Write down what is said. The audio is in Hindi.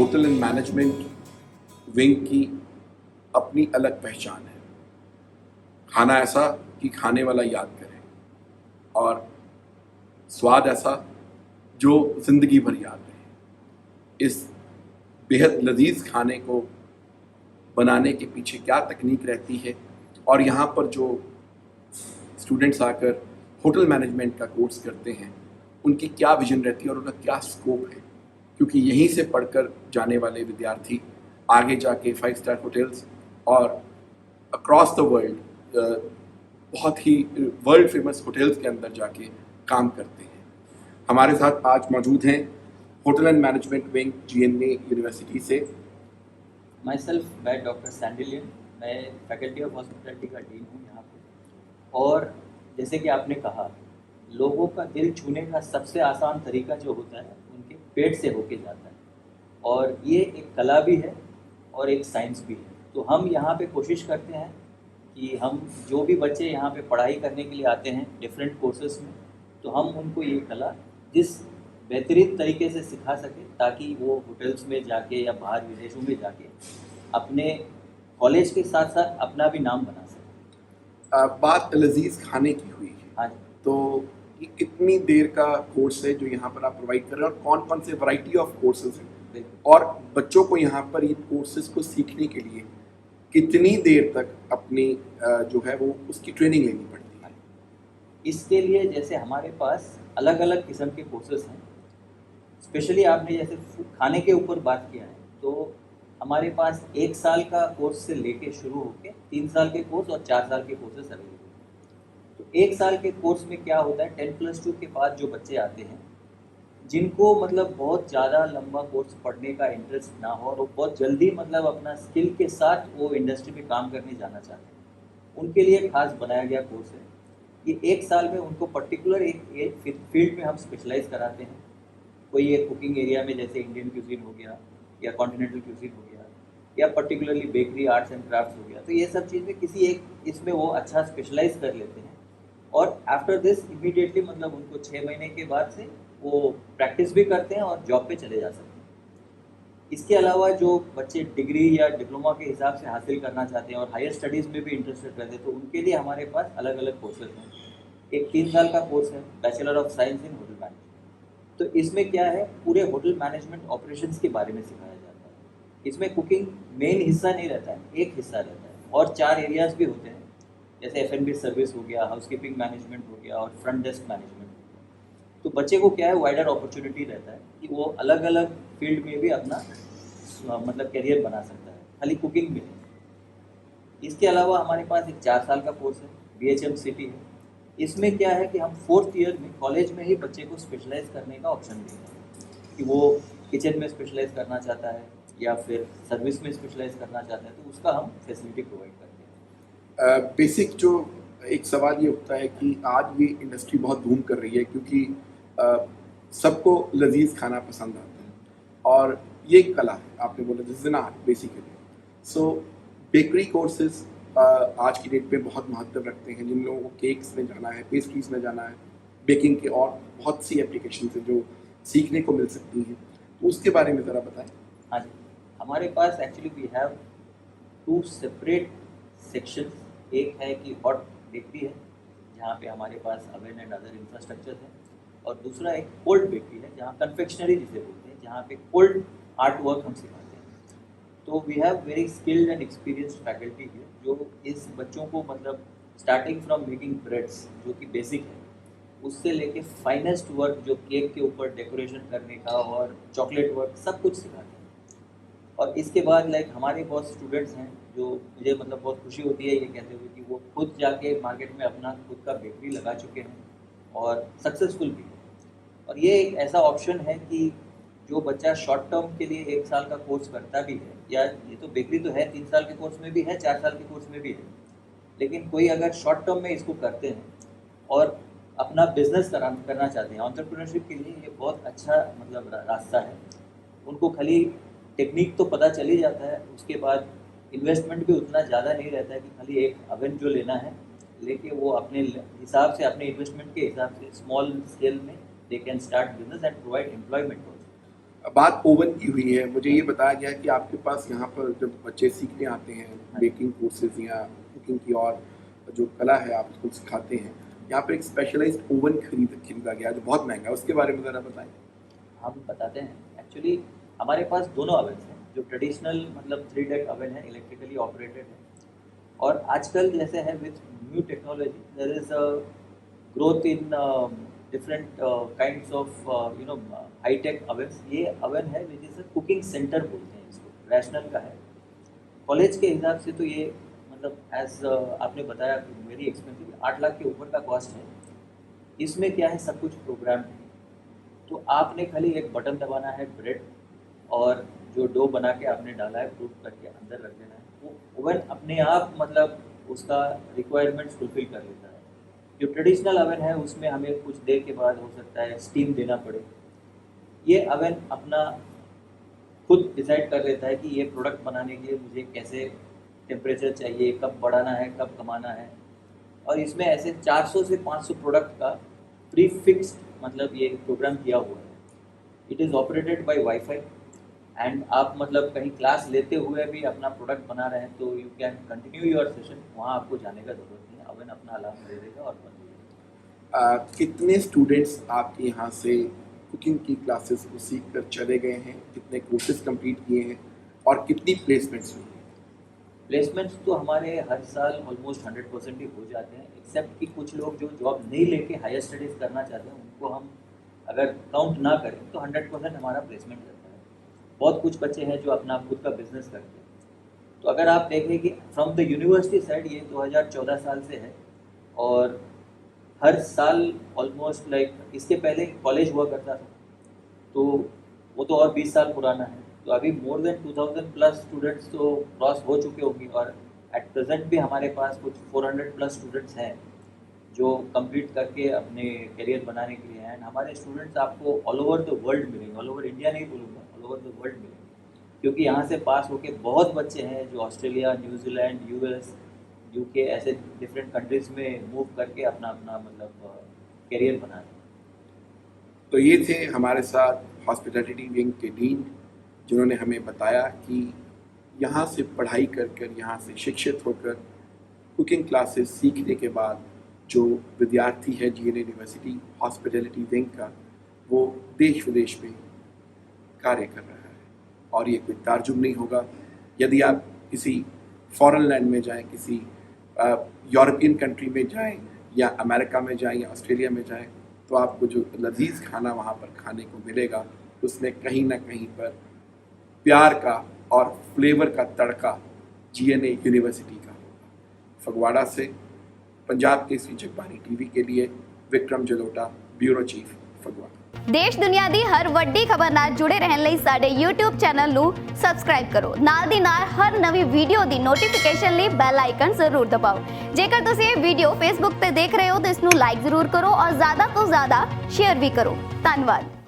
होटल एंड मैनेजमेंट विंग की अपनी अलग पहचान है। खाना ऐसा कि खाने वाला याद करे और स्वाद ऐसा जो ज़िंदगी भर याद रहे। इस बेहद लजीज खाने को बनाने के पीछे क्या तकनीक रहती है और यहाँ पर जो स्टूडेंट्स आकर होटल मैनेजमेंट का कोर्स करते हैं उनकी क्या विजन रहती है और उनका क्या स्कोप है, क्योंकि यहीं से पढ़कर जाने वाले विद्यार्थी आगे जाके 5 स्टार होटल्स और अक्रॉस द वर्ल्ड बहुत ही वर्ल्ड फेमस होटल्स के अंदर जाके काम करते हैं। हमारे साथ आज मौजूद हैं hotel and management wing GNA university से। माई सेल्फ मैं डॉक्टर सैंडिलियन, मैं फैकल्टी ऑफ हॉस्पिटलिटी का डीन हूँ यहाँ पे। और जैसे कि आपने कहा, लोगों का दिल छूने का सबसे आसान तरीका जो होता है उनके पेट से होके जाता है, और ये एक कला भी है और एक साइंस भी है। तो हम यहाँ पे कोशिश करते हैं कि हम जो भी बच्चे यहाँ पे पढ़ाई करने के लिए आते हैं डिफरेंट कोर्सेज में, तो हम उनको ये कला जिस बेहतरीन तरीके से सिखा सकें ताकि वो होटल्स में जाके या बाहर विदेशों में जाके अपने कॉलेज के साथ साथ अपना भी नाम बना सकें। बात लजीज खाने की हुई है, हाँ जी। तो ये कितनी देर का कोर्स है जो यहाँ पर आप प्रोवाइड कर रहे हैं और कौन कौन से वैरायटी ऑफ कोर्सेज हैं, और बच्चों को यहाँ पर ये कोर्सेज को सीखने के लिए कितनी देर तक अपनी जो है वो उसकी ट्रेनिंग लेनी पड़ती है? इसके लिए जैसे हमारे पास अलग अलग किस्म के कोर्सेज हैं। स्पेशली आपने जैसे खाने के ऊपर बात किया है, तो हमारे पास 1 साल का कोर्स से लेके शुरू होके 3 साल के कोर्स और 4 साल के कोर्सेज अवेलेबल हैं। तो 1 साल के कोर्स में क्या होता है, 10+2 के बाद जो बच्चे आते हैं जिनको मतलब बहुत ज़्यादा लंबा कोर्स पढ़ने का इंटरेस्ट ना हो और वो बहुत जल्दी मतलब अपना स्किल के साथ वो इंडस्ट्री में काम करने जाना चाहते हैं, उनके लिए खास बनाया गया कोर्स है। ये 1 साल में उनको पर्टिकुलर एक फील्ड में हम स्पेशलाइज कराते हैं। कोई एक कुकिंग एरिया में जैसे इंडियन क्यूजीन हो गया या कॉन्टिनेंटल क्यूजीन हो गया या particularly bakery arts and crafts हो गया, तो ये सब चीज़ में किसी एक इसमें वो अच्छा स्पेशलाइज कर लेते हैं और आफ्टर दिस इमीडिएटली मतलब उनको 6 महीने के बाद से वो प्रैक्टिस भी करते हैं और जॉब पे चले जा सकते हैं। इसके अलावा जो बच्चे डिग्री या डिप्लोमा के हिसाब से हासिल करना चाहते हैं और हायर स्टडीज़ में भी इंटरेस्टेड रहते हैं, तो उनके लिए हमारे पास अलग अलग कोर्सेज हैं। एक 3 साल का कोर्स है, bachelor of science in hotel management. तो इसमें क्या है, पूरे होटल मैनेजमेंट ऑपरेशंस के बारे में सिखाया जाता है। इसमें कुकिंग मेन हिस्सा नहीं रहता है, एक हिस्सा रहता है और 4 एरियाज़ भी होते हैं, जैसे F&B सर्विस हो गया, हाउसकीपिंग मैनेजमेंट हो गया और फ्रंट डेस्क मैनेजमेंट हो गया। तो बच्चे को क्या है, वाइडर अपॉर्चुनिटी रहता है कि वो अलग अलग फील्ड में भी अपना मतलब करियर बना सकता है, खाली कुकिंग में नहीं। इसके अलावा हमारे पास एक 4 साल का कोर्स है, BHM सिटी है। इसमें क्या है कि हम 4th ईयर में कॉलेज में ही बच्चे को स्पेशलाइज करने का ऑप्शन देते हैं कि वो किचन में स्पेशलाइज करना चाहता है या फिर सर्विस में स्पेशलाइज करना चाहता है, तो उसका हम फैसिलिटी प्रोवाइड करते हैं। बेसिक जो एक सवाल ये उठता है कि आज ये इंडस्ट्री बहुत बूम कर रही है क्योंकि सबको लजीज खाना पसंद आता है और ये एक कला है, आपने बोला this is an art basically. So bakery courses आज की डेट पे बहुत महत्व रखते हैं। जिन लोगों को केक्स में जाना है, पेस्ट्रीज में जाना है, बेकिंग के और बहुत सी एप्लीकेशन है जो सीखने को मिल सकती हैं, तो उसके बारे में ज़रा बताएं। हाँ जी, हमारे पास actually we have 2 separate sections. एक है कि हॉट बेकरी है जहाँ पे हमारे पास अवन एंड अदर इंफ्रास्ट्रक्चर है, और दूसरा एक कोल्ड बेकरी है जहाँ कन्फेक्शनरी जिसे बोलते हैं, जहाँ पे कोल्ड आर्ट वर्क हम सिखाते हैं। तो we have very skilled and experienced faculty here जो इस बच्चों को मतलब स्टार्टिंग फ्रॉम मेकिंग ब्रेड्स जो कि बेसिक है, उससे लेके फाइनेस्ट वर्क जो केक के ऊपर डेकोरेशन करने का और चॉकलेट वर्क सब कुछ सिखाते हैं। और इसके बाद लाइक हमारे बहुत स्टूडेंट्स हैं जो मुझे मतलब बहुत खुशी होती है ये कहते हुए कि वो खुद जाके मार्केट में अपना खुद का बेकरी लगा चुके हैं और सक्सेसफुल भी है। और ये एक ऐसा ऑप्शन है कि जो बच्चा शॉर्ट टर्म के लिए 1 साल का कोर्स करता भी है, या ये तो बेकरी तो है 3 साल के कोर्स में भी है, 4 साल के कोर्स में भी है, लेकिन कोई अगर शॉर्ट टर्म में इसको करते हैं और अपना बिजनेस करना चाहते हैं, एंटरप्रेन्योरशिप के लिए ये बहुत अच्छा मतलब रास्ता है। उनको खाली टेक्निक तो पता चल ही जाता है, उसके बाद इन्वेस्टमेंट भी उतना ज़्यादा नहीं रहता है कि खाली एक अवन जो लेना है, लेके वो अपने हिसाब से अपने इन्वेस्टमेंट के हिसाब से स्मॉल स्केल में they can start business and provide employment also. बात ओवन की हुई है, मुझे ये बताया गया कि आपके पास यहाँ पर जब बच्चे सीखने आते हैं बेकिंग कोर्सेज या कुकिंग की और जो कला है आप उसको सिखाते हैं, यहाँ पर एक स्पेशलाइज्ड ओवन खरीदा गया जो बहुत महंगा है, उसके बारे में ज़रा बताएं। हम बताते हैं। एक्चुअली हमारे पास दोनों ओवन हैं, जो ट्रेडिशनल मतलब 3 डेक ओवन है, इलेक्ट्रिकली ऑपरेटेड है, और आजकल जैसे है with new technology there is a growth in different kinds of high tech ovens. ये ओवन है which is a cooking centre बोलते हैं इसको, रैशनल का है। कॉलेज के हिसाब से तो ये मतलब एज आपने बताया वेरी एक्सपेंसिव, 8 लाख के ऊपर का कॉस्ट है। इसमें क्या है, सब कुछ प्रोग्राम है, तो आपने खाली एक बटन दबाना है, ब्रेड और जो डो बना के आपने डाला है प्रूफ करके अंदर रख देना है, वो ओवन अपने आप मतलब उसका रिक्वायरमेंट्स फुलफिल कर लेता है। जो ट्रेडिशनल ओवन है उसमें हमें कुछ देर के बाद हो सकता है स्टीम देना पड़े। ये ओवन अपना खुद डिसाइड कर लेता है कि ये प्रोडक्ट बनाने के लिए मुझे कैसे टेम्परेचर चाहिए, कब बढ़ाना है, कब कमाना है, और इसमें ऐसे 400 से 500 प्रोडक्ट का प्री फिक्स्ड मतलब ये प्रोग्राम किया हुआ है। It is operated by wifi and आप मतलब कहीं क्लास लेते हुए भी अपना प्रोडक्ट बना रहे हैं तो you can continue your session, वहाँ आपको जाने का ज़रूरत नहीं है, ओवन अपना अलार्म दे देगा और बंद हो जाएगा। कितने स्टूडेंट्स आपके यहाँ से कुकिंग की क्लासेस को सीख कर चले गए हैं, कितने कोर्सेज कंप्लीट किए हैं और कितनी प्लेसमेंट्स हुई हैं? प्लेसमेंट्स तो हमारे हर साल ऑलमोस्ट 100% ही हो जाते हैं, एक्सेप्ट कि कुछ लोग जो जॉब नहीं लेके हायर स्टडीज़ करना चाहते हैं उनको हम अगर काउंट ना करें तो 100% हमारा प्लेसमेंट रहता है। बहुत कुछ बच्चे हैं जो अपना खुद का बिजनेस करते हैं। तो अगर आप देखें कि फ्रॉम द यूनिवर्सिटी साइड ये 2014 साल से है, और हर साल ऑलमोस्ट लाइक इसके पहले कॉलेज हुआ करता था तो वो तो और 20 साल पुराना है, तो अभी मोर देन 2000 प्लस स्टूडेंट्स तो क्रॉस हो चुके होंगे, और एट प्रेजेंट भी हमारे पास कुछ 400 प्लस स्टूडेंट्स हैं जो कंप्लीट करके अपने करियर बनाने के लिए हैं। एंड हमारे स्टूडेंट्स आपको ऑल ओवर द वर्ल्ड मिलेंगे, ऑल ओवर इंडिया नहीं बोलूँगा, ऑल ओवर द वर्ल्ड मिलेंगे, क्योंकि यहाँ से पास होके बहुत बच्चे हैं जो ऑस्ट्रेलिया, न्यूजीलैंड, यूएस, यूके ऐसे डिफरेंट कंट्रीज़ में मूव करके अपना अपना मतलब करियर बना रहे हैं। तो ये थे हमारे साथ हॉस्पिटैलिटी विंग के डीन, जिन्होंने हमें बताया कि यहाँ से पढ़ाई कर यहाँ से शिक्षित होकर कुकिंग क्लासेस सीखने के बाद जो विद्यार्थी है जीएनए यूनिवर्सिटी हॉस्पिटैलिटी विंग का, वो देश विदेश में कार्य कर रहा है। और ये कोई ताज्जुब नहीं होगा यदि आप किसी फॉरेन लैंड में जाएं, किसी यूरोपियन कंट्री में जाएं या अमेरिका में जाएं या ऑस्ट्रेलिया में जाएं, तो आपको जो लजीज खाना वहाँ पर खाने को मिलेगा उसमें कहीं ना कहीं पर प्यार का और फ्लेवर का तड़का जीएनए यूनिवर्सिटी का होगा। फगवाड़ा से पंजाब केसरी जगबानी टीवी के लिए विक्रम जलोटा, ब्यूरो चीफ, फगवाड़ा। देश दुनिया दी हर वड्डी खबर नाल जुड़े रहन लई साडे YouTube चैनल ਨੂੰ ਸਬਸਕ੍ਰਾਈਬ ਕਰੋ। ਨਾਲ ਦੀ ਨਾਲ ਹਰ ਨਵੀਂ ਵੀਡੀਓ ਦੀ ਨੋਟੀਫਿਕੇਸ਼ਨ ਲਈ ਬੈਲ ਆਈਕਨ ਜ਼ਰੂਰ ਦਬਾਓ। ਜੇਕਰ ਤੁਸੀਂ ਇਹ ਵੀਡੀਓ Facebook ਤੇ ਦੇਖ ਰਹੇ ਹੋ ਤਾਂ ਇਸ ਨੂੰ ਲਾਈਕ ਜ਼ਰੂਰ ਕਰੋ ਔਰ ਜ਼ਿਆਦਾ ਤੋਂ ਜ਼ਿਆਦਾ ਸ਼ੇਅਰ ਵੀ ਕਰੋ। ਧੰਨਵਾਦ।